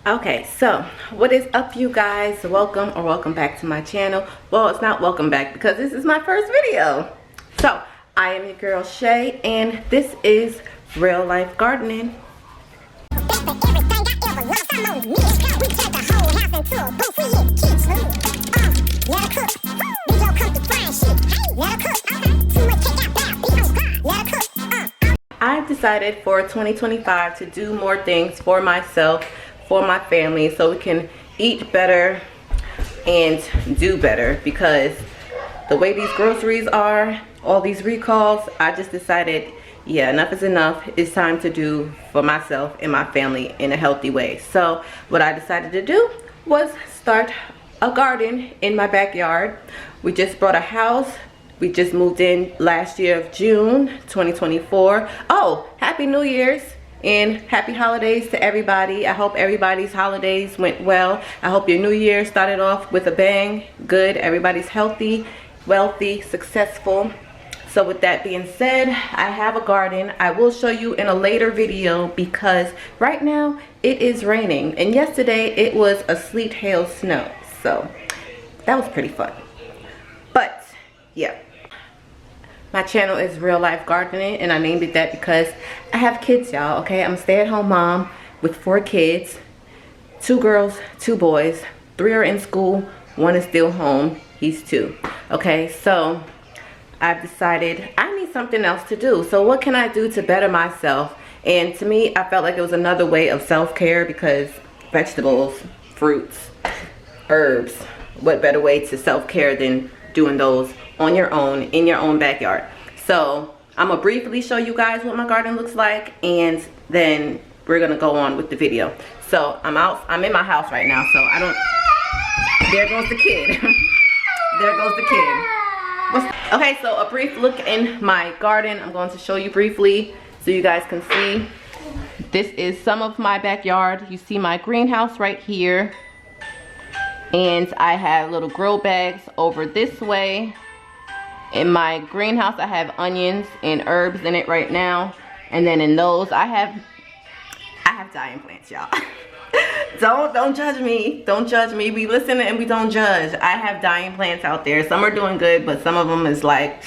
Okay, so what is up, you guys? Welcome back to my channel. Well, it's not welcome back because this is my first video. So I am your girl Shay, and this is real life gardening. I've decided for 2025 to do more things for myself, for my family, so we can eat better and do better, because the way these groceries are, all these recalls, I just decided, yeah, enough is enough. It's time to do for myself and my family in a healthy way. So what I decided to do was start a garden in my backyard. We just bought a house. We just moved in last year of June 2024. Oh, Happy New Year's and happy holidays to everybody. I hope everybody's holidays went well. I hope your new year started off with a bang. Good, everybody's healthy, wealthy, successful. So with that being said, I have a garden. I will show you in a later video because right now it is raining. And yesterday it was a sleet, hail, snow. So that was pretty fun. But yeah. My channel is Real Life Gardening, and I named it that because I have kids, y'all, okay? I'm a stay-at-home mom with 4 kids, 2 girls, 2 boys. 3 are in school, 1 is still home. He's 2, okay? So I've decided I need something else to do. So what can I do to better myself? And to me, I felt like it was another way of self-care, because vegetables, fruits, herbs, what better way to self-care than doing those on your own in your own backyard. So I'm gonna briefly show you guys what my garden looks like, and then we're gonna go on with the video. So I'm in my house right now, so I don't, there goes the kid. There goes the kid. Okay, so a brief look in my garden. I'm going to show you briefly so you guys can see. This is some of my backyard. You see my greenhouse right here, and I have little grow bags over this way. In my greenhouse, I have onions and herbs in it right now. And then in those, I have dying plants, y'all. Don't judge me. Don't judge me. We listen and we don't judge. I have dying plants out there. Some are doing good, but some of them is like,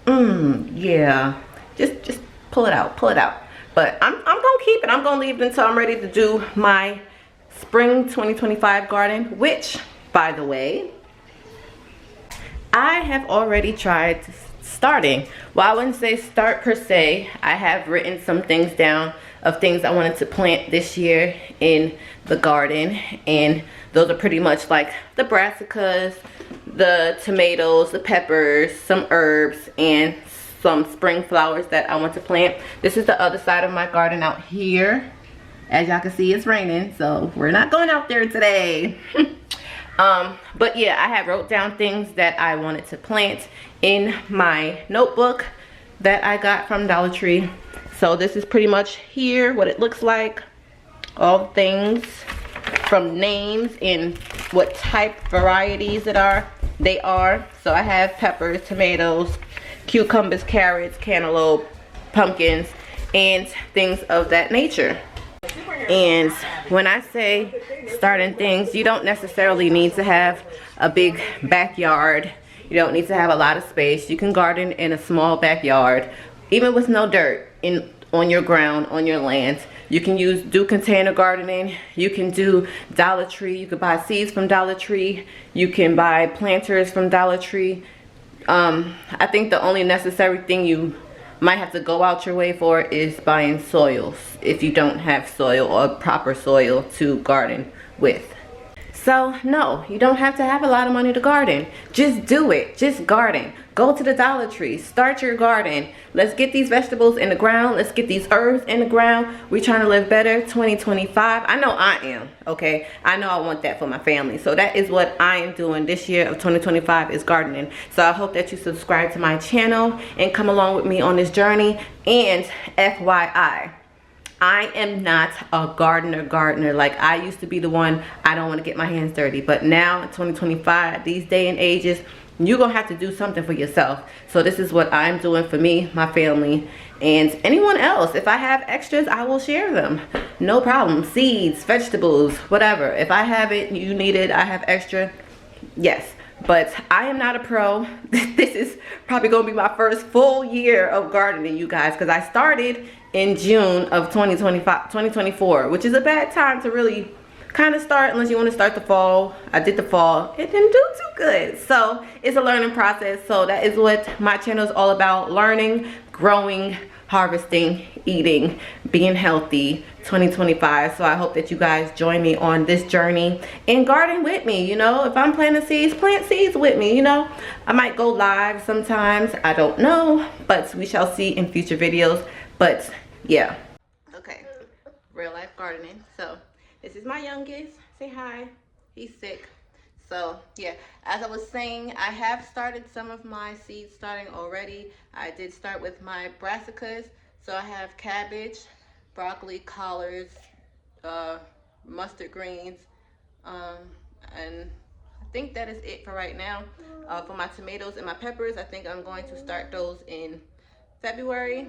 yeah. Just pull it out. Pull it out. But I'm gonna keep it. I'm gonna leave it until I'm ready to do my spring 2025 garden, which, by the way, I have already tried starting. Well, I wouldn't say start per se. I have written some things down of things I wanted to plant this year in the garden, and those are pretty much like the brassicas, the tomatoes, the peppers, some herbs, and some spring flowers that I want to plant. This is the other side of my garden out here. As y'all can see, it's raining, so we're not going out there today. But yeah, I have wrote down things that I wanted to plant in my notebook that I got from Dollar Tree. So this is pretty much here what it looks like. All things from names and what type varieties they are. So I have peppers, tomatoes, cucumbers, carrots, cantaloupe, pumpkins, and things of that nature. And when I say starting things, you don't necessarily need to have a big backyard. You don't need to have a lot of space. You can garden in a small backyard, even with no dirt on your ground, on your land. You can do container gardening. You can do Dollar Tree. You can buy seeds from Dollar Tree. You can buy planters from Dollar Tree. I think the only necessary thing you might have to go out your way for is buying soils if you don't have soil or proper soil to garden with. So no, you don't have to have a lot of money to garden. Just do it. Just garden. Go to the Dollar Tree. Start your garden. Let's get these vegetables in the ground. Let's get these herbs in the ground. We're trying to live better 2025. I know I am, okay? I know I want that for my family. So that is what I am doing this year of 2025, is gardening. So I hope that you subscribe to my channel and come along with me on this journey. And FYI, I am not a gardener like I used to be the one. I don't want to get my hands dirty, but now in 2025, these day and ages, you're gonna have to do something for yourself. So this is what I'm doing for me, my family, and anyone else. If I have extras, I will share them, no problem. Seeds, vegetables, whatever. If I have it, you need it, I have extra, yes. But I am not a pro. This is probably gonna be my first full year of gardening, you guys, because I started in June of 2024, which is a bad time to really kind of start unless you want to start the fall. I did the fall, it didn't do too good. So it's a learning process. So that is what my channel is all about: learning, growing, harvesting, eating, being healthy 2025. So I hope that you guys join me on this journey and garden with me. You know, if I'm planting seeds, plant seeds with me. You know, I might go live sometimes, I don't know, but we shall see in future videos. But yeah, okay, real life gardening. So this is my youngest. Say hi. He's sick. So yeah, as I was saying, I have started some of my seeds starting already. I did start with my brassicas. So I have cabbage, broccoli, collards, mustard greens, and I think that is it for right now. For my tomatoes and my peppers, I think I'm going to start those in February,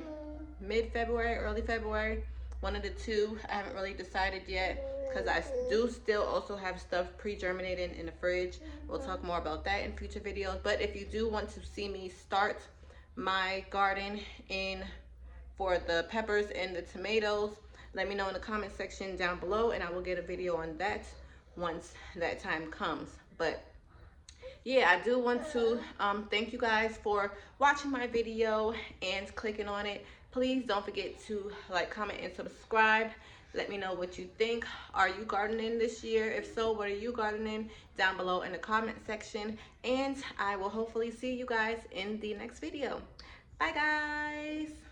mid-February, early February. One of the two. I haven't really decided yet because I do still also have stuff pre-germinated in the fridge. We'll talk more about that in future videos. But if you do want to see me start my garden for the peppers and the tomatoes, let me know in the comment section down below, and I will get a video on that once that time comes. But yeah, I do want to thank you guys for watching my video and clicking on it. Please don't forget to like, comment, and subscribe. Let me know what you think. Are you gardening this year? If so, what are you gardening? Down below in the comment section. And I will hopefully see you guys in the next video. Bye guys.